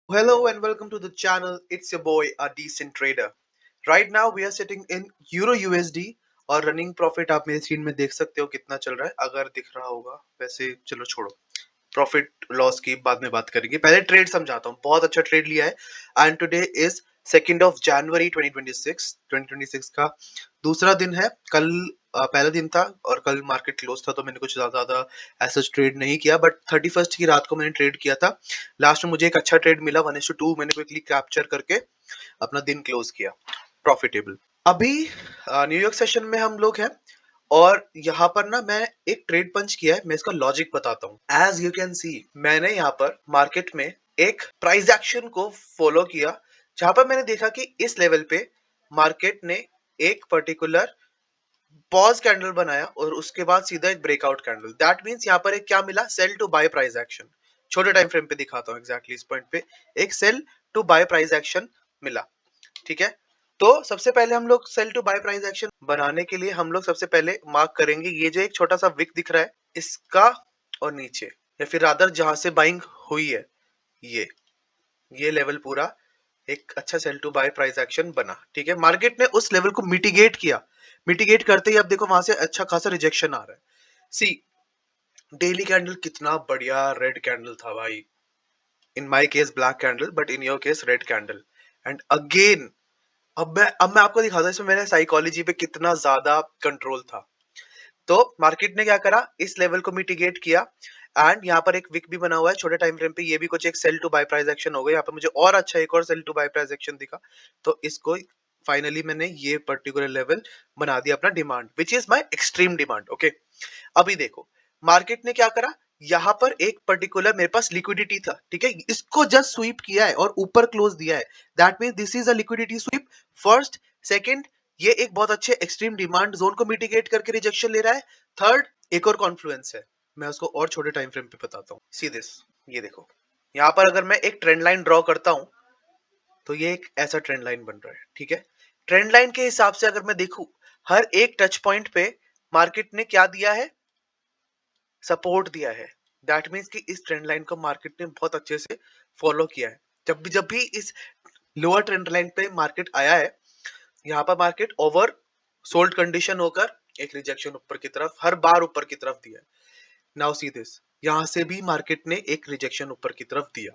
Hello and welcome to the channel. It's your boy, a decent trader. Right now we are sitting in Euro USD और running profit आप मेरी screen में देख सकते हो कितना चल रहा है, अगर दिख रहा होगा। वैसे चलो छोड़ो, प्रॉफिट लॉस की बाद में बात करेंगे। पहले ट्रेड समझाता हूँ। बहुत अच्छा ट्रेड लिया है एंड टुडे इज 2 जनवरी 2026 का दूसरा दिन है। कल पहला दिन था और कल मार्केट क्लोज था, तो मैंने कुछ ज्यादा ऐसा ट्रेड नहीं किया, बट 31st की रात को मैंने ट्रेड किया था। लास्ट में मुझे एक अच्छा ट्रेड मिला 1:2, मैंने क्विकली कैप्चर करके अपना दिन क्लोज किया प्रॉफिटेबल। अभी न्यूयॉर्क सेशन में हम लोग हैं और यहाँ पर ना मैं एक ट्रेड पंच किया है। मैं इसका लॉजिक बताता हूँ। एज यू कैन सी, मैंने यहाँ पर मार्केट में एक प्राइस एक्शन को फॉलो किया, जहां पर मैंने देखा कि इस लेवल पे मार्केट ने एक पर्टिकुलर पॉज कैंडल बनाया और उसके बाद सीधा एक ब्रेकआउट कैंडल। दैट मींस यहाँ पर एक क्या मिला, sell to buy price action. छोटे टाइम फ्रेम पे दिखाता हूँ एग्जैक्टली इस पॉइंट पे एक sell to buy price action मिला। ठीक है, तो सबसे पहले हम लोग sell to buy price action बनाने के लिए हम लोग सबसे पहले मार्क करेंगे ये जो एक छोटा सा विक दिख रहा है इसका, और नीचे या फिर रादर जहां से बाइंग हुई है ये लेवल पूरा एक अच्छा sell to buy price action बना। ठीक है, मार्केट ने उस लेवल को मिटिगेट किया। मिटिगेट करते ही अब देखो वहां से अच्छा खासा रिजेक्शन आ रहा है। सी, डेली कैंडल कितना बढ़िया रेड कैंडल था भाई। In my case black candle, but in your case red candle. And again अब मैं आपको दिखाता हूँ इसमें मेरे साइकोलॉजी पे कितना ज्यादा कंट्रोल था। तो मार्केट ने क्या करा, इस लेवल को मिटिगेट किया एंड यहाँ पर एक विक भी बना हुआ है छोटे टाइम फ्रेम पे। ये भी कुछ एक sell to buy price action हो गया। यहाँ पर मुझे और अच्छा एक और sell to buy price action दिखा, तो इसको फाइनली मैंने ये पर्टिकुलर लेवल बना दिया अपना demand, which is my extreme demand. Okay, अभी देखो मार्केट ने क्या करा, यहां पर एक पर्टिकुलर मेरे पास लिक्विडिटी था। ठीक है, इसको जस्ट स्वीप किया है और ऊपर क्लोज दिया है। That means this is a liquidity SVEEP. First, second, ये एक बहुत अच्छे एक्सट्रीम डिमांड जोन को मिटिगेट करके रिजेक्शन ले रहा है। थर्ड, एक और कॉन्फ्लुएंस है, मैं उसको और छोटे टाइम फ्रेम पे बताता हूँ। सी दिस, ये देखो यहां पर अगर मैं एक ट्रेंड लाइन ड्रॉ करता हूं तो ये एक ऐसा ट्रेंड लाइन बन रहा है। ठीक है, ट्रेंड लाइन के हिसाब से अगर मैं देखूं, हर एक टच पॉइंट पे मार्केट ने क्या दिया है, सपोर्ट दिया है। दैट मीन्स कि इस ट्रेंड लाइन को मार्केट ने बहुत अच्छे से फॉलो किया है। जब भी इस लोअर ट्रेंड लाइन पे मार्केट आया है, यहाँ पर मार्केट ओवर सोल्ड कंडीशन होकर एक रिजेक्शन ऊपर की तरफ हर बार ऊपर की तरफ दिया है। नाउ सी दिस, यहां से भी मार्केट ने एक रिजेक्शन ऊपर की तरफ दिया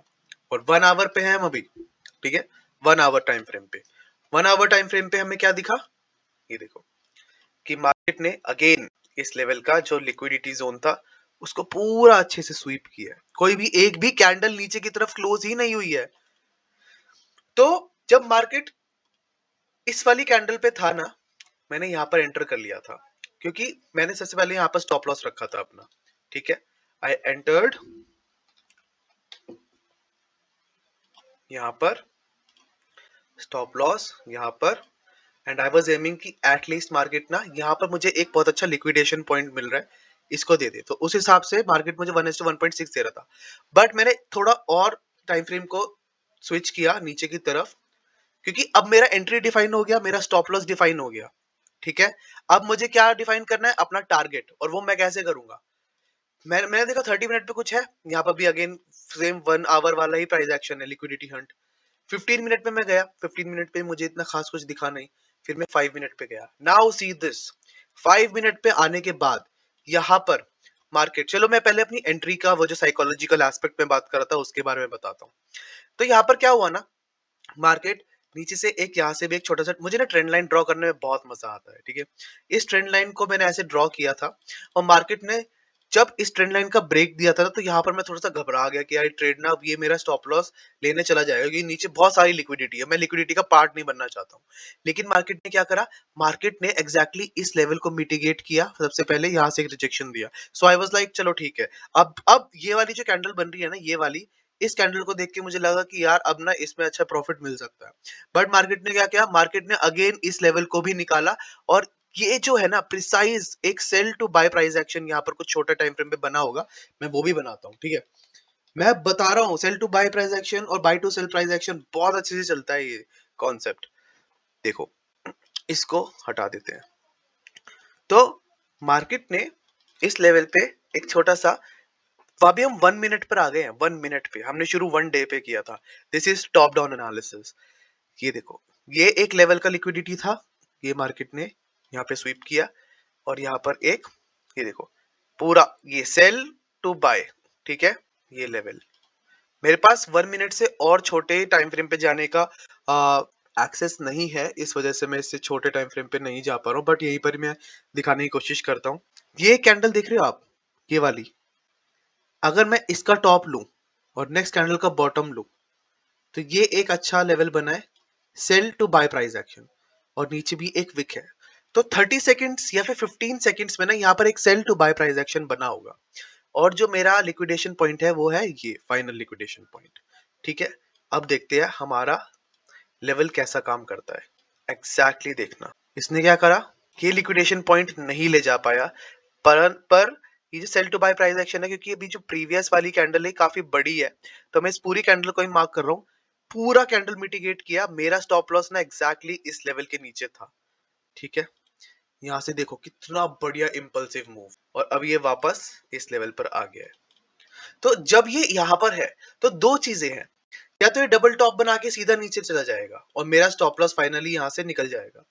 और 1 आवर पे है हम अभी। ठीक है, 1 आवर टाइम फ्रेम पे, 1 आवर टाइम फ्रेम पे हमें क्या दिखा, ये देखो कि मार्केट ने अगेन इस लेवल का जो लिक्विडिटी जोन था उसको पूरा अच्छे से स्वीप किया है। कोई भी एक भी कैंडल नीचे की तरफ क्लोज ही नहीं हुई है। तो जब मार्केट इस वाली कैंडल पे था ना, मैंने यहां पर एंटर कर लिया था, क्योंकि मैंने सबसे पहले यहां पर स्टॉप लॉस रखा था अपना। ठीक है, आई एंटर्ड यहां पर, स्टॉप लॉस यहां पर, एंड आई वाज एमिंग कि एटलीस्ट मार्केट ना यहाँ पर मुझे एक बहुत अच्छा लिक्विडेशन पॉइंट मिल रहा है, इसको दे दे। तो उस हिसाब से मार्केट मुझे 1:1.6 दे रहा था, बट मैंने थोड़ा और टाइम फ्रेम को स्विच किया नीचे की तरफ, क्योंकि अब मेरा एंट्री डिफाइन हो गया, मेरा स्टॉप लॉस डिफाइन हो गया। ठीक है, अब मुझे क्या डिफाइन करना है, अपना टारगेट, और वो मैं कैसे करूंगा। मैंने देखा 30 मिनट पे कुछ है, यहाँ पर भी अगेन सेम 1 आवर वाला ही प्राइस एक्शन है, लिक्विडिटी हंट। 15 मिनट पे मैं गया, 15 मिनट पे मुझे इतना खास कुछ दिखा नहीं, फिर मैं 5 मिनट पे गया। नाउ सी दिस, 5 मिनट पे आने के बाद यहाँ पर मार्केट, चलो मैं पहले अपनी एंट्री का वो जो साइकोलॉजिकल एस्पेक्ट में बात कर रहा था उसके बारे में बताता हूँ। तो यहाँ पर क्या हुआ ना, मार्केट नीचे से एक, यहाँ से भी एक छोटा सा, मुझे ना ट्रेंड लाइन ड्रॉ करने में बहुत मजा आता है। ठीक है, इस ट्रेंड लाइन को मैंने ऐसे ड्रॉ किया था और मार्केट ने जब इस ट्रेंड लाइन का ब्रेक दिया था ना, तो यहाँ पर मैं थोड़ा सा घबरा गया कि यार ट्रेड ना अब ये मेरा स्टॉप लॉस लेने चला जाएगा, क्योंकि नीचे बहुत सारी लिक्विडिटी है, मैं लिक्विडिटी का पार्ट नहीं बनना चाहता हूँ। लेकिन मार्केट ने क्या करा, मार्केट ने एग्जैक्टली इस लेवल को मिटिगेट किया, सबसे पहले यहाँ से एक रिजेक्शन दिया। सो आई वाज लाइक चलो ठीक है। अब ये वाली जो कैंडल बन रही है ना, ये वाली, इस कैंडल को देख के मुझे लगा कि यार अब ना इसमें अच्छा प्रॉफिट मिल सकता है। बट मार्केट ने क्या किया, मार्केट ने अगेन इस लेवल को भी निकाला, और ये जो है ना प्रिसाइज एक sell to buy price action यहाँ पर कुछ छोटा टाइम फ्रेम पे बना होगा, मैं वो भी बनाता हूँ। ठीक है, मैं बता रहा हूँ sell to buy price action और buy to sell price action बहुत अच्छे से चलता है ये कॉन्सेप्ट। देखो, इसको हटा देते हैं। तो मार्केट ने इस लेवल पे एक छोटा सा तो अभी हम 1 मिनट पर आ गए हैं, 1 मिनट पे। हमने शुरू 1 डे पे किया था। This is top down analysis. ये देखो, ये एक लेवल का लिक्विडिटी था, ये मार्केट ने यहाँ पे स्वीप किया और यहाँ पर एक, ये देखो, पूरा ये सेल टू बाय, ठीक है? ये लेवल। मेरे पास 1 मिनट से और छोटे टाइम फ्रेम पे जाने का एक्सेस नहीं है, इस वजह से मैं इससे छोटे टाइम फ्रेम पे नहीं जा पा रहा हूँ, बट यहीं पर मैं दिखाने की कोशिश करता हूँ। ये कैंडल देख रहे हो आप? ये वाली। अगर मैं इसका टॉप लूं और नेक्स्ट कैंडल का बॉटम लूं, तो ये एक अच्छा लेवल बना है sell to buy price action, और नीचे भी एक विक है। तो 30 सेकंड्स या फिर 15 सेकंड्स में ना यहाँ पर एक sell to buy price action बना होगा, और जो मेरा लिक्विडेशन पॉइंट है वो है ये फाइनल लिक्विडेशन पॉइंट। ठीक है, अब देखते हैं हमारा लेवल कैसा काम करता है। एग्जैक्टली देखना, इसने क्या करा, ये लिक्विडेशन पॉइंट नहीं ले जा पाया, पर ये जो sell to buy price action है, क्योंकि अभी जो प्रीवियस वाली कैंडल है काफी बड़ी है, तो मैं इस पूरी कैंडल को ही मार्क कर रहा हूँ। पूरा कैंडल मिटिगेट किया, मेरा स्टॉप लॉस ना एग्जैक्टली इस लेवल के नीचे था। ठीक है, यहाँ से देखो कितना बढ़िया इंपल्सिव मूव, और अब ये वापस इस लेवल पर आ गया है। तो जब ये यहाँ पर है, तो दो चीजें हैं, या तो ये डबल टॉप बना के सीधा नीचे चला जाएगा और मेरा स्टॉप लॉस फाइनली यहाँ से निकल जाएगा।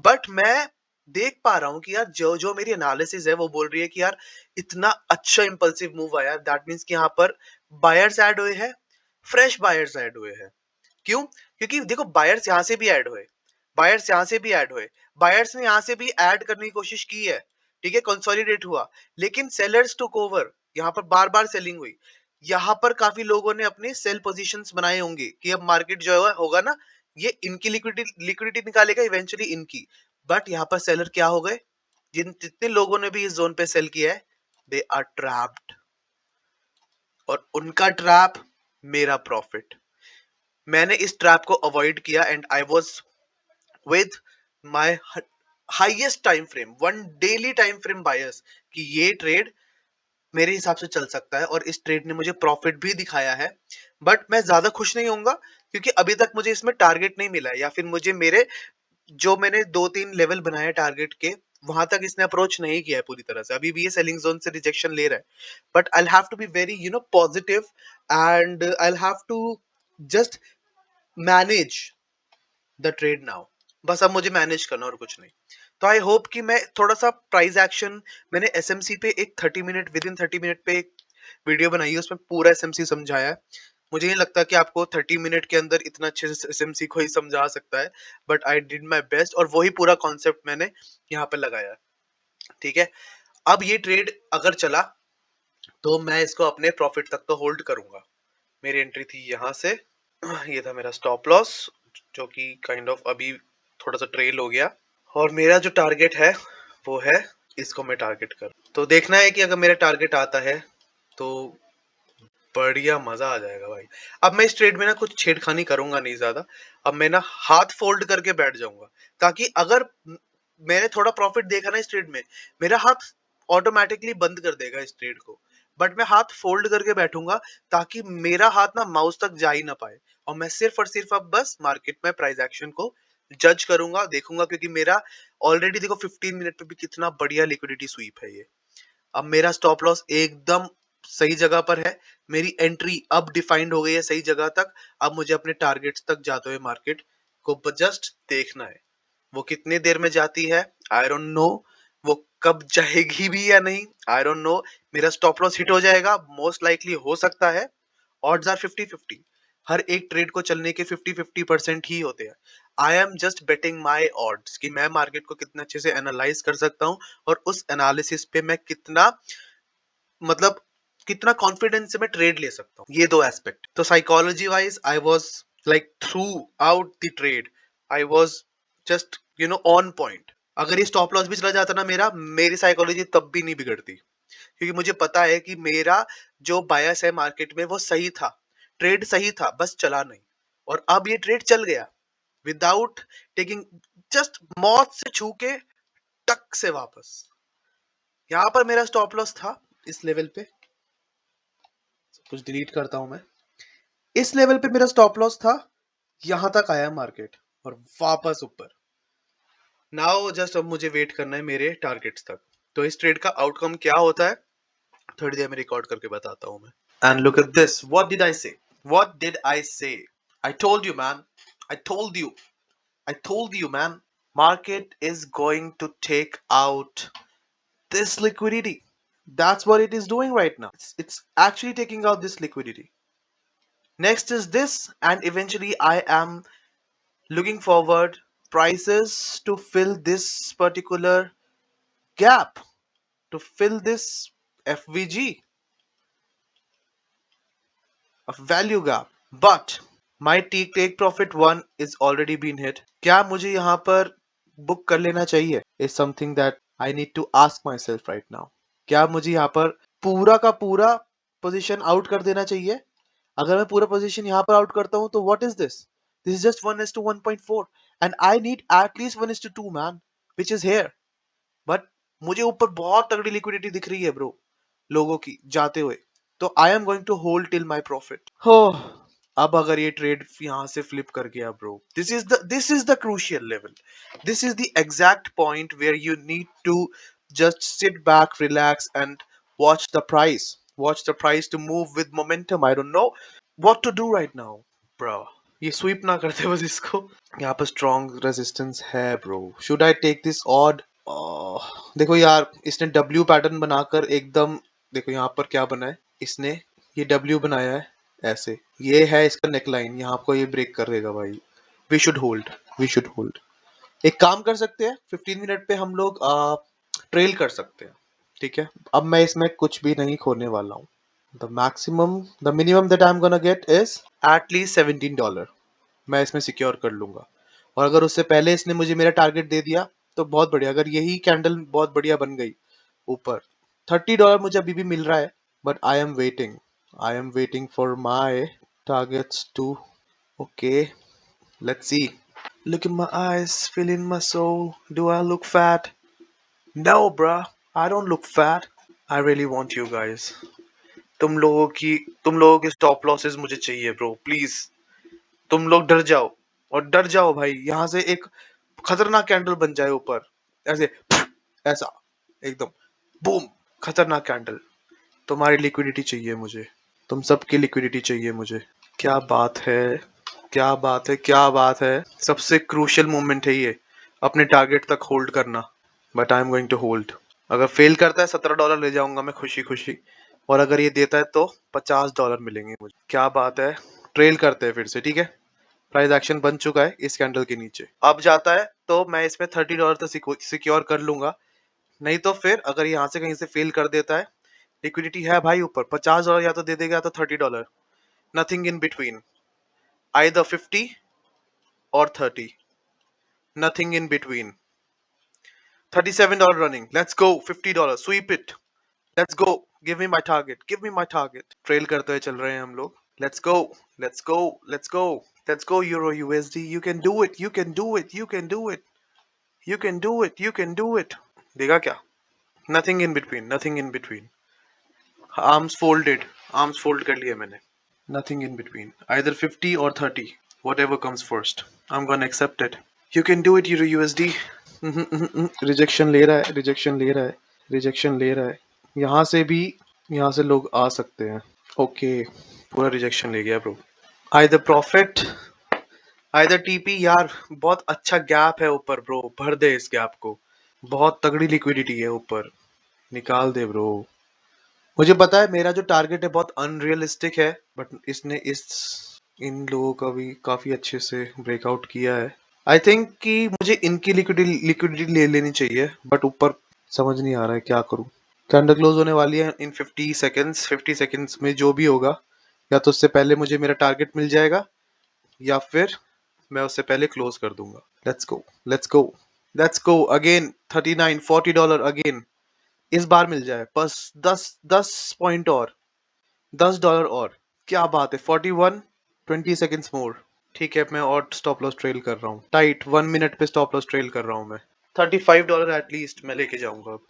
बट मैं देख पा रहा हूँ कि यार जो जो मेरी एनालिसिस है वो बोल रही है कि यार इतना अच्छा इंपल्सिव मूव आया, दैट मीन्स कि यहाँ पर बायर्स ऐड हुए हैं, फ्रेश बायर्स ऐड हुए हैं। क्यों? क्योंकि देखो बायर्स यहाँ से भी ऐड हुए, बायर्स यहाँ से भी ऐड हुए, बायर्स ने यहाँ से भी ऐड करने की कोशिश की है। ठीक है, कंसोलिडेट हुआ, लेकिन सेलर्स टुक ओवर, यहाँ पर बार बार सेलिंग हुई। यहाँ पर काफी लोगों ने अपने सेल पोजीशंस बनाए होंगे कि अब मार्केट जो है होगा ना, ये इनकी लिक्विडिटी लिक्विडिटी निकालेगा इवेंचुअली इनकी। बट यहाँ पर सेलर क्या हो गए, जिन जितने लोगों ने भी इस जोन पे सेल किया है, दे आर ट्रैप्ड, और उनका ट्रैप मेरा प्रॉफिट। मैंने इस ट्रैप को अवॉइड किया and I was with my highest time frame, one daily time frame buyers, कि ये ट्रेड मेरे हिसाब से चल सकता है, और इस ट्रेड ने मुझे प्रॉफिट भी दिखाया है। बट मैं ज्यादा खुश नहीं होऊंगा, क्योंकि अभी तक मुझे इसमें टारगेट नहीं मिला है, या फिर मुझे मेरे जो मैंने 2-3 लेवल बनाए टारगेट के, वहां तक इसने अप्रोच नहीं किया है पूरी तरह से। अभी भी ये सेलिंग जोन से रिजेक्शन ले रहा है। But I have to be very positive, and I have to just manage the trade now. बस अब मुझे मैनेज करना और कुछ नहीं। तो आई होप कि मैं थोड़ा सा प्राइस एक्शन, मैंने एसएमसी पे एक 30 मिनट, विद इन 30 मिनट पे एक वीडियो बनाई है, उसमें पूरा एसएमसी समझाया है। मुझे नहीं लगता कि आपको 30 मिनट के अंदर इतना अच्छे से एसएमसी को ही समझा सकता है, but I did my best, और वही पूरा कॉन्सेप्ट मैंने यहाँ पे लगाया है। ठीक है, अब ये ट्रेड अगर चला तो मैं इसको अपने प्रॉफिट तक तो होल्ड करूंगा। मेरी एंट्री थी यहाँ से, ये था मेरा स्टॉप लॉस, जो कि काइंड ऑफ अभी थोड़ा सा ट्रेल हो गया, और मेरा जो टारगेट है वो है, इसको मैं टारगेट कर, तो देखना है कि अगर मेरा टारगेट आता है तो बढ़िया मजा आ जाएगा भाई। अब मैं इस ट्रेड में ना कुछ छेड़खानी करूंगा नहीं ज्यादा। अब मैं ना हाथ फोल्ड करके बैठ जाऊंगा, ताकि अगर मैंने थोड़ा प्रॉफिट देखा ना इस ट्रेड में, मेरा हाथ ऑटोमेटिकली बंद कर देगा इस ट्रेड को। बट मैं हाथ फोल्ड करके बैठूंगा, ताकि मेरा हाथ ना माउस तक जा ही ना पाए, और मैं सिर्फ और सिर्फ अब बस मार्केट में प्राइस एक्शन को जज करूंगा, देखूंगा, क्योंकि मेरा ऑलरेडी देखो 15 मिनट पे भी कितना बढ़िया लिक्विडिटी स्वीप है ये। अब मेरा स्टॉप लॉस एकदम सही जगह पर है, मेरी एंट्री अब डिफाइंड हो गई है सही जगह तक। अब मुझे अपने टारगेट्स तक जाते हुए मार्केट को जस्ट देखना है। वो कितने देर में जाती है आई डोंट नो, वो कब जाएगी भी या नहीं आई डोंट नो। मेरा स्टॉप लॉस हिट हो जाएगा, मोस्ट लाइकली हो सकता है। ऑड्स आर 50-50, हर एक ट्रेड को चलने के 50-50% ही होते हैं। I am just betting my odds कि मैं मार्केट को कितना अच्छे से एनालाइज कर सकता हूँ, और उस एनालिसिस पे मैं कितना, मतलब कितना कॉन्फिडेंस से मैं ट्रेड ले सकता हूँ, ये दो एस्पेक्ट। तो psychology wise I was like through out the trade, I was just on point. अगर ये स्टॉप लॉस भी चला जाता ना मेरा, मेरी साइकोलॉजी तब भी नहीं बिगड़ती, क्योंकि मुझे पता है कि मेरा जो बायस है मार्केट में वो सही था, ट्रेड सही था, बस चला नहीं। और अब ये ट्रेड चल गया विदाउट टेकिंग, जस्ट मौत से छू के टक से वापस। यहां पर मेरा स्टॉप लॉस था इस लेवल पे, कुछ डिलीट करता हूं मैं, इस लेवल पे मेरा स्टॉप लॉस था, यहां तक आया मार्केट और वापस ऊपर। नाउ जस्ट अब मुझे वेट करना है मेरे टारगेट्स तक। तो इस ट्रेड का आउटकम क्या होता है, थोड़ी देर में रिकॉर्ड करके बताता हूँ मैं। And look at this, what did I से, व्हाट डिड आई से, I told you man, I told you, I told you, man, market is going to take out this liquidity. That's what it is doing right now. It's actually taking out this liquidity. Next is this, and eventually I am looking forward prices to fill this particular gap, to fill this FVG, a value gap. But my take profit one is already been hit. क्या मुझे यहाँ पर book कर लेना चाहिए? Is something that I need to ask myself right now. क्या मुझे यहाँ पर पूरा का पूरा पोजीशन आउट कर देना चाहिए? अगर मैं पूरा पोजीशन यहाँ पर आउट करता हूँ तो what is this? This is just 1:1.4 and I need at least 1:2 man, which is here. But मुझे ऊपर बहुत तगड़ी लिक्विडिटी दिख रही है ब्रो, लोगों की जाते हुए, तो I am going to hold till my profit हो। अब अगर ये ट्रेड यहां से फ्लिप कर गया bro, this is the crucial level, this is the exact point where you need to just sit back, relax and watch the price to move with momentum. I don't know what to do right now, bro. ये sweep ना करते बस इसको। यहाँ पर strong resistance है bro, should I take this odd? देखो यार, इसने डब्ल्यू पैटर्न बनाकर एकदम, देखो यहाँ पर क्या बना है, इसने ये डब्ल्यू बनाया है ऐसे, ये है इसका नेकलाइन, यहाँ आपको ये ब्रेक कर देगा भाई। We should hold, we should hold. एक काम कर सकते हैं, 15 मिनट पे हम लोग ट्रेल कर सकते हैं, ठीक है। अब मैं इसमें कुछ भी नहीं खोने वाला हूँ। The minimum that I am gonna get is at least $17, मैं इसमें सिक्योर कर लूंगा। और अगर उससे पहले इसने मुझे मेरा टारगेट दे दिया तो बहुत बढ़िया, अगर यही कैंडल बहुत बढ़िया बन गई ऊपर, $30 मुझे अभी भी मिल रहा है, but I am waiting for my targets too, okay, let's see. Look in my eyes, feel in my soul. Do I look fat? No, bruh. I don't look fat. I really want you guys. तुम लोगों की stop losses मुझे चाहिए bro, please. तुम लोग डर जाओ, और डर जाओ भाई, यहाँ से एक खतरनाक कैंडल बन जाए ऊपर, ऐसे ऐसा एकदम बूम, खतरनाक कैंडल। तुम्हारी लिक्विडिटी चाहिए मुझे, तुम सबकी लिक्विडिटी चाहिए मुझे। क्या बात है, क्या बात है, क्या बात है। सबसे क्रूशियल मोमेंट है ये, अपने टारगेट तक होल्ड करना। But I am going to hold. अगर फेल करता है $17 ले जाऊंगा मैं खुशी खुशी, और अगर ये देता है तो $50 मिलेंगे मुझे। क्या बात है। ट्रेल करते हैं फिर से, ठीक है। प्राइस एक्शन बन चुका है इस कैंडल के नीचे, अब जाता है तो मैं इसमें $30 तो सिक्योर कर लूंगा। नहीं तो फिर अगर यहाँ से कहीं से फेल कर देता है, लिक्विडिटी है भाई ऊपर, $50 या तो दे देगा या तो $30, नथिंग इन बिटवीन, आइदर 50 और 30, nothing in between. $37 running, let's go, $50 sweep it, let's go, give me my target, give me my target. Trail करते हुए चल रहे हैं हम लोग, let's go, let's go, let's go, let's go euro USD, you can do it, you can do it, you can do it, you can do it, you can do it. देगा क्या? Nothing in between, nothing in between. Arms folded, arms fold कर लिए मैंने। Nothing in between, either 50 और 30, whatever comes first, I'm gonna accept it. You can do it, Euro USD. Rejection ले रहा है, rejection ले रहा है, रिजेक्शन ले रहा है। यहाँ से भी, यहाँ से लोग आ सकते हैं। ओके, पूरा रिजेक्शन ले गया bro. Either profit, either TP. यार बहुत अच्छा गैप है ऊपर ब्रो, भर दे इस गैप को, बहुत तगड़ी लिक्विडिटी है ऊपर, निकाल दे ब्रो। मुझे पता है मेरा जो टारगेट है बहुत अनरियलिस्टिक है, बट इसने इन लोगों का भी काफी अच्छे से ब्रेकआउट किया है। आई थिंक कि मुझे इनकी लिक्विडिटी ले लेनी चाहिए, बट ऊपर समझ नहीं आ रहा है क्या करूं। कैंडल क्लोज होने वाली है इन 50 सेकेंड्स, 50 सेकेंड्स में जो भी होगा, या तो उससे पहले मुझे मेरा टारगेट मिल जाएगा, या फिर मैं उससे पहले क्लोज कर दूंगा। Let's go, let's go, let's go again. $39-40 again, इस बार मिल जाए बस। 10 पॉइंट और, $10 और, क्या बात है। 41, 20 सेकेंड्स मोर, ठीक है। मैं और स्टॉप लॉस ट्रेल कर रहा हूँ, टाइट 1 मिनट पे स्टॉप लॉस ट्रेल कर रहा हूँ मैं। $35 एटलीस्ट मैं लेके जाऊंगा अब।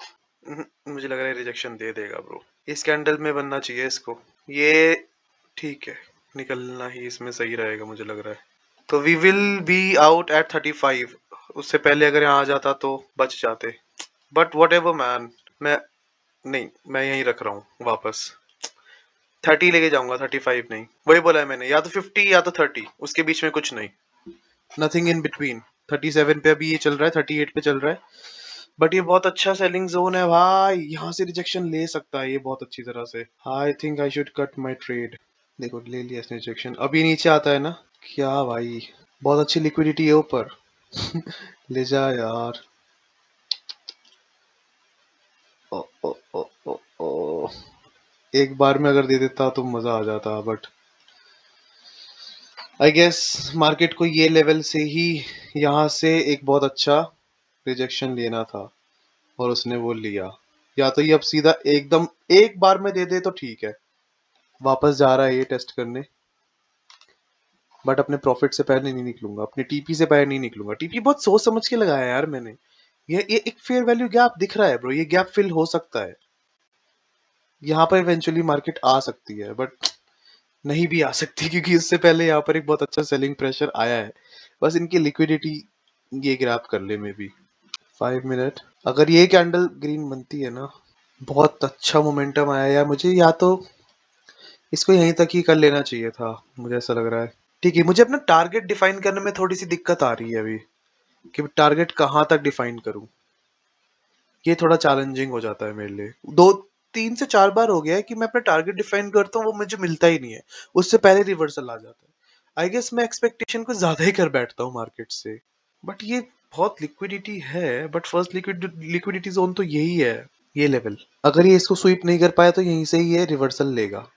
मुझे लग रहा है रिजेक्शन दे देगा ब्रो, इस कैंडल में बनना चाहिए इसको, ये ठीक है, निकलना ही इसमें सही रहेगा मुझे लग रहा है। तो we will be out at 35, उससे पहले अगर यहाँ आ जाता तो बच जाते, बट वट एवर मैन। मैं नहीं, मैं यहीं रख रहा हूँ वापस। 30 लेके जाऊंगा, 35 नहीं। वही बोला है मैंने, या तो 50 या तो 30, उसके बीच में कुछ नहीं। Nothing in between. 37 पे अभी ये चल रहा है, 38 पे चल रहा है। बट ये बहुत अच्छा सेलिंग जोन है भाई, यहाँ से रिजेक्शन ले सकता है ये बहुत अच्छी तरह से। I think I should cut my trade. देखो ले लिया इसने रिजेक्शन, अभी नीचे आता है ना। क्या भाई, बहुत अच्छी लिक्विडिटी है ऊपर। ले जा यार। ओ, ओ, ओ, ओ, ओ। एक बार में अगर दे देता तो मजा आ जाता, बट आई गेस मार्केट को ये लेवल से ही यहाँ से एक बहुत अच्छा रिजेक्शन लेना था, और उसने वो लिया। या तो ये अब सीधा एकदम एक बार में दे दे तो ठीक है, वापस जा रहा है ये टेस्ट करने। बट अपने प्रॉफिट से पहले नहीं निकलूंगा, अपने टीपी से पहले नहीं निकलूंगा। टीपी बहुत सोच समझ के लगाया है यार मैंने। ये एक फेयर वैल्यू गैप दिख रहा है ब्रो, ये गैप फिल हो सकता है। यहाँ पर इवेंचुअली मार्केट आ सकती है, बट नहीं भी आ सकती, क्योंकि उससे पहले यहाँ पर एक बहुत अच्छा सेलिंग प्रेशर आया है। बस इनकी लिक्विडिटी ये ग्रैब कर ले मे बी। 5 मिनट, अगर ये कैंडल ग्रीन बनती है ना, बहुत अच्छा मोमेंटम आया यार मुझे। या तो इसको यहीं तक ही कर लेना चाहिए था, मुझे ऐसा लग रहा है। ठीक है, मुझे अपना टारगेट डिफाइन करने में थोड़ी सी दिक्कत आ रही है अभी, कि टारगेट कहाँ तक डिफाइन करूं। ये थोड़ा चैलेंजिंग हो जाता है मेरे लिए। 2 3 से 4 बार हो गया है कि मैं अपना टारगेट डिफाइन करता हूँ, वो मुझे मिलता ही नहीं है। उससे पहले रिवर्सल आ जाता है। आई गेस मैं एक्सपेक्टेशन को ज्यादा ही कर बैठता हूँ मार्केट से। बट ये बहुत लिक्विडिटी है, बट फर्स्ट लिक्विडिटी जोन तो यही है, ये लेवल। अगर ये इसको स्वीप नहीं कर पाया तो यहीं से ही ये रिवर्सल लेगा,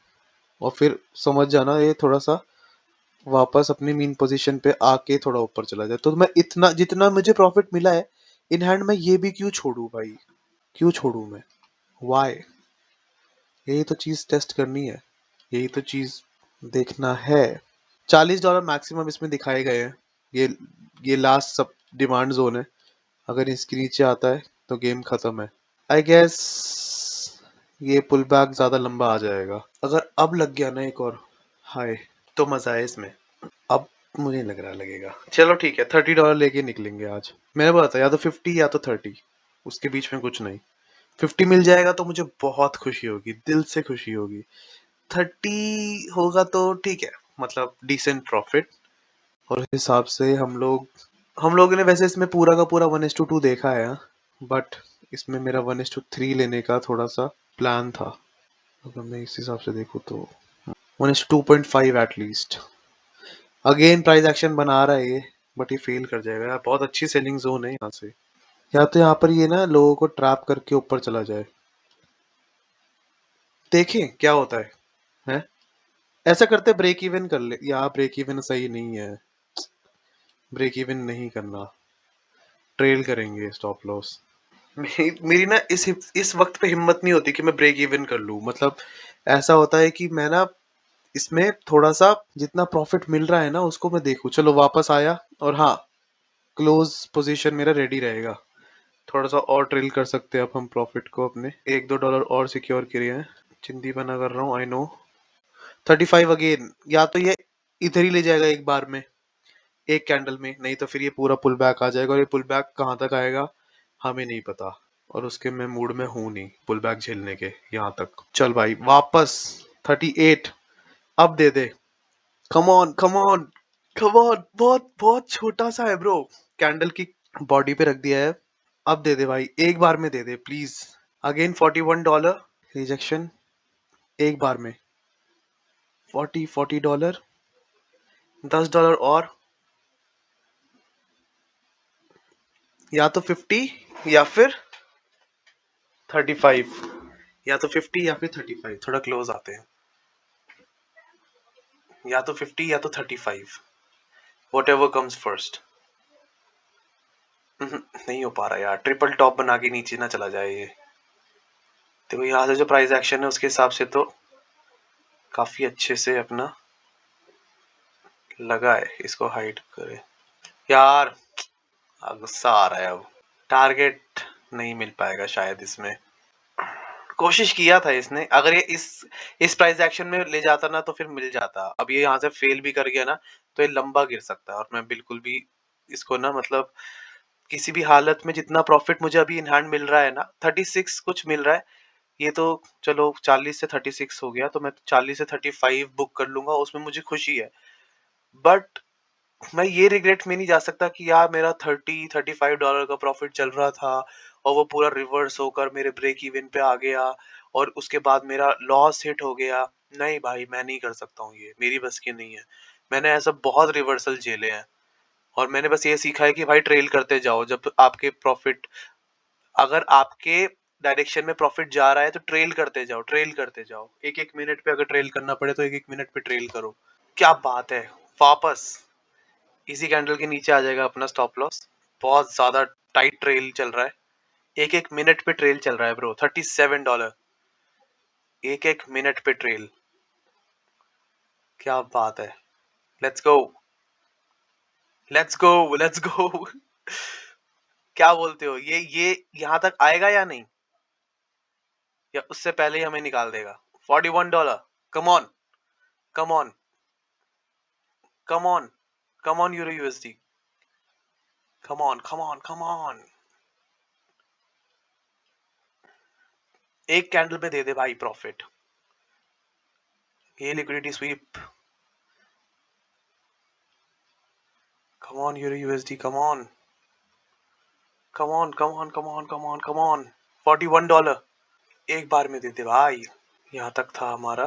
और फिर समझ जाना ये थोड़ा सा वापस अपनी मीन पोजीशन पे आके थोड़ा ऊपर चला जाए। तो मैं इतना जितना मुझे प्रॉफिट मिला है इन हैंड, मैं ये भी क्यों छोड़ू भाई, क्यों छोड़ू मैं, वाई। यही तो चीज टेस्ट करनी है, यही तो चीज देखना है। $40 मैक्सिमम इसमें दिखाए गए हैं। ये ये लास्ट सब डिमांड जोन है। अगर इसके नीचे आता है तो गेम खत्म है। आई गेस ये पुल बैक ज्यादा लंबा आ जाएगा। अगर अब लग गया ना एक और हाई, तो मजा है इसमें। अब मुझे नहीं लग रहा लगेगा। चलो ठीक है, $30 लेके निकलेंगे आज। मैंने बोला था या तो 50 या तो 30, उसके बीच में कुछ नहीं। 50 मिल जाएगा तो मुझे बहुत खुशी होगी, दिल से खुशी होगी। 30 होगा तो ठीक है, मतलब डिसेंट प्रॉफिट। और उस हिसाब से हम लोगों ने वैसे इसमें पूरा का पूरा 1:2 देखा है, बट इसमें मेरा 1:3 लेने का थोड़ा सा प्लान था। अगर मैं इस हिसाब से देखूँ तो 1:2.5 एटलीस्ट। अगेन प्राइस एक्शन बना रहा है ये, बट ये फेल कर जाएगा यार। बहुत अच्छी सेलिंग जोन है यहाँ से। या तो यहाँ पर ये ना लोगों को ट्रैप करके ऊपर चला जाए, देखें क्या होता है? ऐसा करते ब्रेक इवन कर ले। यार ब्रेक इवन सही नहीं है, ब्रेक इवन नहीं करना, ट्रेल करेंगे स्टॉप लॉस। मेरी ना इस वक्त पे हिम्मत नहीं होती कि मैं ब्रेक इवन कर लूं। मतलब ऐसा होता है कि मैं ना इसमें थोड़ा सा जितना प्रॉफिट मिल रहा है ना उसको मैं देखूं। चलो वापस आया, और हाँ, क्लोज पोजीशन मेरा रेडी रहेगा। थोड़ा सा और ट्रेल कर सकते हैं अब हम प्रॉफिट को अपने। $1-2 और सिक्योर किए हैं। चिंदी बना कर रहा हूँ, आई नो। 35 अगेन, या तो ये इधर ही ले जाएगा एक बार में, एक कैंडल में, नहीं तो फिर ये पूरा पुल बैक आ जाएगा। और ये पुल बैक कहाँ तक आएगा हमें नहीं पता, और उसके मैं मूड में हूं नहीं पुल बैक झेलने के यहाँ तक। चल भाई वापस 38, अब दे दे। Come on come on come on, बहुत बहुत छोटा सा है ब्रो, कैंडल की बॉडी पे रख दिया है। अब दे दे भाई, एक बार में दे दे प्लीज। अगेन $41 रिजेक्शन, एक बार में। 40 $40, $10 और, या तो 50 या फिर 35, या तो 50 या फिर 35। थोड़ा क्लोज आते हैं, या तो 50 या तो 35, वट एवर कम्स फर्स्ट। नहीं हो पा रहा यार, ट्रिपल टॉप बना के नीचे ना चला जाए ये। देखो यहाँ से जो प्राइस एक्शन है उसके हिसाब से तो काफी अच्छे से अपना लगा है। इसको हाइड करे यार, गुस्सा आ रहा है अब। टारगेट नहीं मिल पाएगा शायद इसमें। कोशिश किया था इसने, अगर ये इस प्राइस एक्शन में ले जाता ना तो फिर मिल जाता। अब ये यहाँ से फेल भी कर गया ना तो ये लंबा गिर सकता है, और मैं बिल्कुल भी इसको ना, मतलब किसी भी हालत में जितना प्रॉफिट मुझे अभी इन हैंड मिल रहा है ना, 36 कुछ मिल रहा है, ये तो चलो 40 से 36 हो गया, तो मैं 40 से 35 बुक कर लूंगा, उसमें मुझे खुशी है। बट मैं ये रिग्रेट में नहीं जा सकता कि यार मेरा $30-35 का प्रॉफिट चल रहा था और वो पूरा रिवर्स होकर मेरे ब्रेक इवन पे आ गया और उसके बाद मेरा लॉस हिट हो गया। नहीं भाई, मैं नहीं कर सकता हूँ, ये मेरी बस की नहीं है। मैंने ऐसा बहुत रिवर्सल झेले हैं और मैंने बस ये सीखा है कि भाई ट्रेल करते जाओ। जब आपके प्रॉफिट, अगर आपके डायरेक्शन में प्रॉफिट जा रहा है तो ट्रेल करते जाओ, ट्रेल करते जाओ। एक एक मिनट पे अगर ट्रेल करना पड़े तो एक एक मिनट पे ट्रेल करो। क्या बात है, वापस इसी कैंडल के नीचे आ जाएगा अपना स्टॉप लॉस। बहुत ज्यादा टाइट ट्रेल चल रहा है, एक एक मिनट पे ट्रेल चल रहा है ब्रो। $37, एक एक मिनट पे ट्रेल। क्या बात है, let's go, let's go, let's गो। क्या बोलते हो, ये यहाँ तक आएगा या नहीं, या उससे पहले ही हमें निकाल देगा? $41, कम on, come on, come on, come on euro USD, come on, come on, come on. एक कैंडल पे दे दे भाई प्रॉफिट। ये liquidity SVEEP, come on euro USD, come on, come on, come on, come on, come on, come on. $41 एक बार में दे दे भाई। यहाँ तक था हमारा,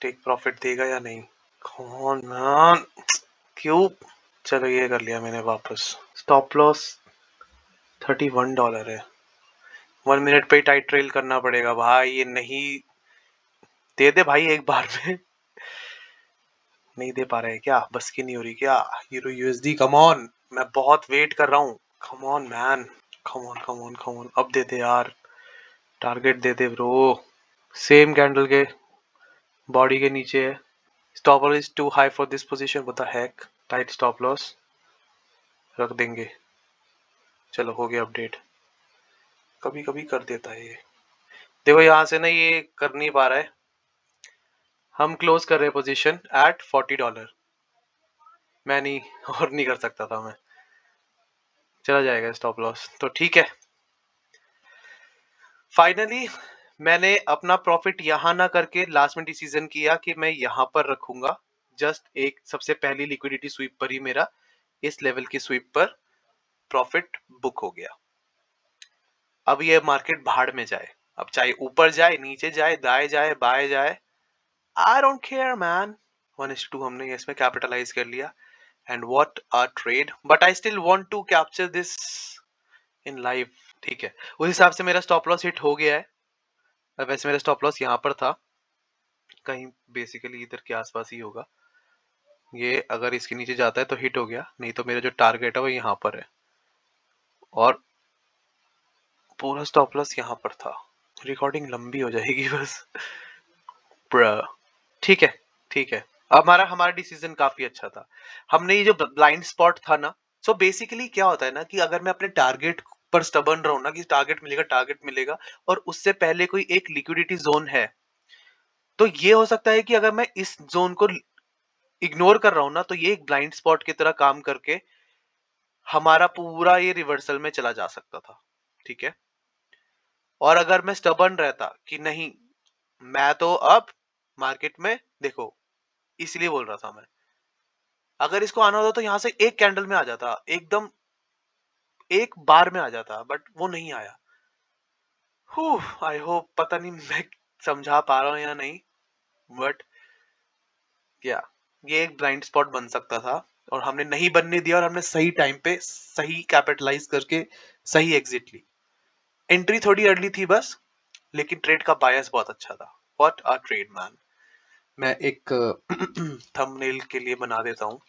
टेक प्रॉफिट देगा या नहीं? कम ऑन मैन, क्यों? चलो ये कर लिया मैंने वापस। स्टॉप लॉस $31 है। 1 मिनट पे ही टाइट ट्रेल करना पड़ेगा भाई, ये नहीं। दे दे भाई एक बार में। नहीं दे पा रहे क्या, बस की नहीं हो रही क्या? यूरो यूएसडी, कम ऑन, मैं बहुत वेट कर रहा हूँ। Come on man, come on, come on, come on, अब दे दे यार, टारगेट दे दे ब्रो। सेम कैंडल के बॉडी के नीचे है। Stop loss is too high for this position, what the heck. Tight stop loss रख देंगे। चलो हो गया अपडेट। कभी कभी कर देता है ये। देखो यहाँ से ना ये कर नहीं पा रहा है। हम क्लोज कर रहे हैं पोजीशन एट $40। मैं नहीं और नहीं कर सकता था मैं, चला जाएगा स्टॉप लॉस तो ठीक है। फाइनली मैंने अपना प्रॉफिट यहाँ ना करके लास्ट में डिसीजन किया कि मैं यहाँ पर रखूंगा। जस्ट एक सबसे पहली लिक्विडिटी स्वीप पर ही मेरा इस लेवल की स्वीप पर प्रॉफिट बुक हो गया। अब ये मार्केट भाड़ में जाए, अब चाहे ऊपर जाए, नीचे जाए, दाएं जाए, बाएं जाए, आई डोंट केयर मैन। 1:2 हमने इसमें कैपिटलाइज कर लिया। And what a trade, but I still want to capture this in live. ठीक है, उस हिसाब से मेरा स्टॉप लॉस हिट हो गया है। वैसे मेरा स्टॉप लॉस यहाँ पर था, कहीं बेसिकली इधर के आसपास ही होगा। ये अगर इसके नीचे जाता है तो हिट हो गया, नहीं तो मेरा जो टारगेट है वो यहाँ पर है और पूरा स्टॉप लॉस यहाँ पर था। रिकॉर्डिंग लंबी हो जाएगी बस। ठीक है, ठीक है। अब हमारा हमारा डिसीजन काफी अच्छा था। हमने ये जो ब्लाइंड स्पॉट था ना, सो बेसिकली क्या होता है ना कि अगर मैं अपने टारगेट पर स्टबर्न रहूं ना कि टारगेट मिलेगा, टारगेट मिलेगा, और उससे पहले कोई एक लिक्विडिटी जोन है, तो ये हो सकता है कि अगर मैं इस जोन को इग्नोर कर रहा हूं ना, तो ये एक ब्लाइंड स्पॉट की तरह काम करके हमारा पूरा ये रिवर्सल में चला जा सकता था। ठीक है, और अगर मैं स्टबर्न रहता कि नहीं, मैं तो अब मार्केट में देखो, इसलिए बोल रहा था मैं, अगर इसको आना होता तो यहां से एक कैंडल में आ जाता, एकदम एक बार में आ जाता, बट वो नहीं आया। आई होप, पता नहीं मैं समझा पा रहा हूँ या नहीं, बट क्या, ये एक ब्लाइंड स्पॉट बन सकता था और हमने नहीं बनने दिया, और हमने सही टाइम पे सही कैपिटलाइज करके सही एग्जिट ली। एंट्री थोड़ी अर्ली थी बस, लेकिन ट्रेड का बायस बहुत अच्छा था। What a trade man. मैं एक थंबनेल के लिए बना देता हूँ,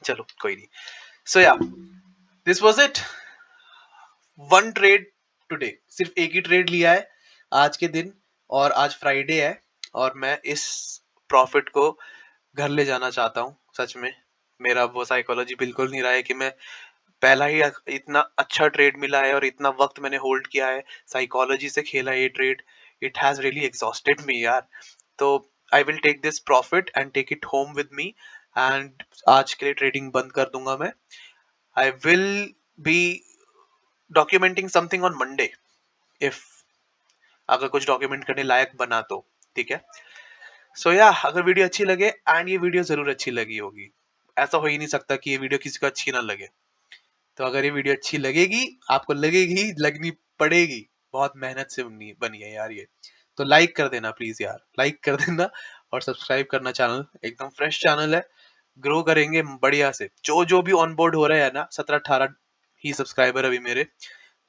चलो कोई नहीं। सो या, this was it, one trade today. सिर्फ एक ही ट्रेड लिया है आज के दिन, और आज फ्राइडे है, और मैं इस प्रॉफिट को घर ले जाना चाहता हूँ। सच में मेरा वो साइकोलॉजी बिल्कुल नहीं रहा है कि मैं पहला ही इतना अच्छा ट्रेड मिला है और इतना वक्त मैंने होल्ड किया है, साइकोलॉजी से खेला ये trade. It has really exhausted me यार। तो I will take this profit and take it home with me, and आज के लिए ट्रेडिंग बंद कर दूंगा मैं। I will be documenting something on Monday if अगर कुछ डॉक्यूमेंट करने लायक बना तो, ठीक है। सो या अगर वीडियो अच्छी लगे, एंड ये वीडियो जरूर अच्छी लगी होगी, ऐसा हो ही नहीं सकता कि ये वीडियो किसी को अच्छी ना लगे। तो अगर ये वीडियो अच्छी लगेगी, आपको लगेगी, लगनी पड़ेगी, बहुत मेहनत से बनी बनी है यार ये, तो लाइक कर देना प्लीज यार, लाइक कर देना, और सब्सक्राइब करना चैनल, एकदम फ्रेश चैनल है, ग्रो करेंगे बढ़िया से। जो जो भी ऑन बोर्ड हो रहा है ना, 17-18 ही सब्सक्राइबर अभी मेरे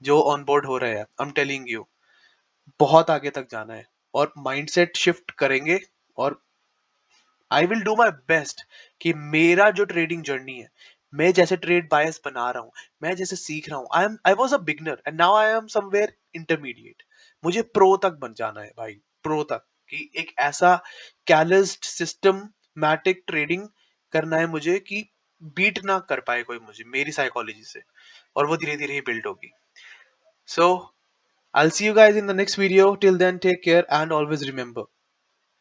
जो ऑन बोर्ड हो रहे हैं, आई एम टेलिंग यू, बहुत आगे तक जाना है, और माइंडसेट शिफ्ट करेंगे, और I will do my best कि मेरा जो ट्रेडिंग जर्नी है, मैं जैसे ट्रेड बायस बना रहा हूँ, मैं जैसे सीख रहा हूँ, I was a beginner and now I am somewhere intermediate, मुझे प्रो तक बन जाना है भाई, प्रो तक, कि एक ऐसा कैलिस्ड सिस्टमैटिक ट्रेडिंग करना है मुझे कि बीट ना कर पाए कोई मुझे मेरी साइकोलॉजी से, और वो धीरे धीरे ही बिल्ड होगी। सो I'll see you guys in the next video. Till then, take care and always remember,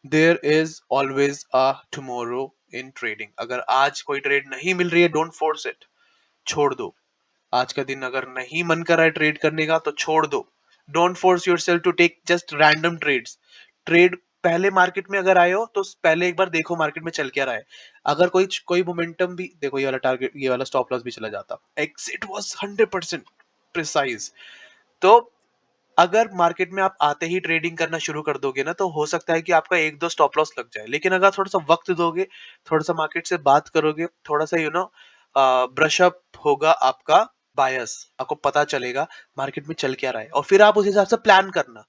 there is always a tomorrow in trading. अगर आज कोई ट्रेड नहीं मिल रही है, don't force it. छोड़ दो। आज का दिन अगर नहीं मन कर रहा है ट्रेड करने का, तो छोड़ दो। Don't force yourself to take just random trades. Trade पहले मार्केट में अगर आए हो तो पहले एक बार देखो मार्केट में चल क्या रहा है। अगर कोई कोई मोमेंटम भी देखो, ये वाला टारगेट, ये वाला स्टॉप लॉस भी चला जाता, एग्जिट वाज 100% प्रिसाइज। तो अगर मार्केट में आप आते ही ट्रेडिंग करना शुरू कर दोगे ना, तो हो सकता है कि आपका एक दो स्टॉप लॉस लग जाए, लेकिन अगर थोड़ा सा वक्त दोगे, थोड़ा सा मार्केट से बात करोगे, थोड़ा सा ब्रश अप होगा आपका बायस, आपको पता चलेगा मार्केट में चल क्या रहा है, और फिर आप उस हिसाब से प्लान करना,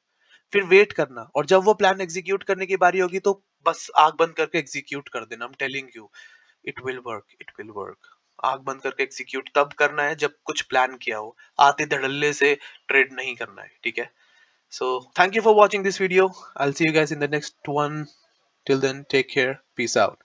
फिर वेट करना, और जब वो प्लान एग्जीक्यूट करने की बारी होगी, तो बस आंख बंद करके एग्जीक्यूट कर देना। I am telling you, it will work, it will work. आंख बंद करके एग्जीक्यूट तब करना है जब कुछ प्लान किया हो, आते धड़ल्ले से ट्रेड नहीं करना है, ठीक है। So thank you for watching this video. I'll see you guys in the next one. Till then, take care. Peace out.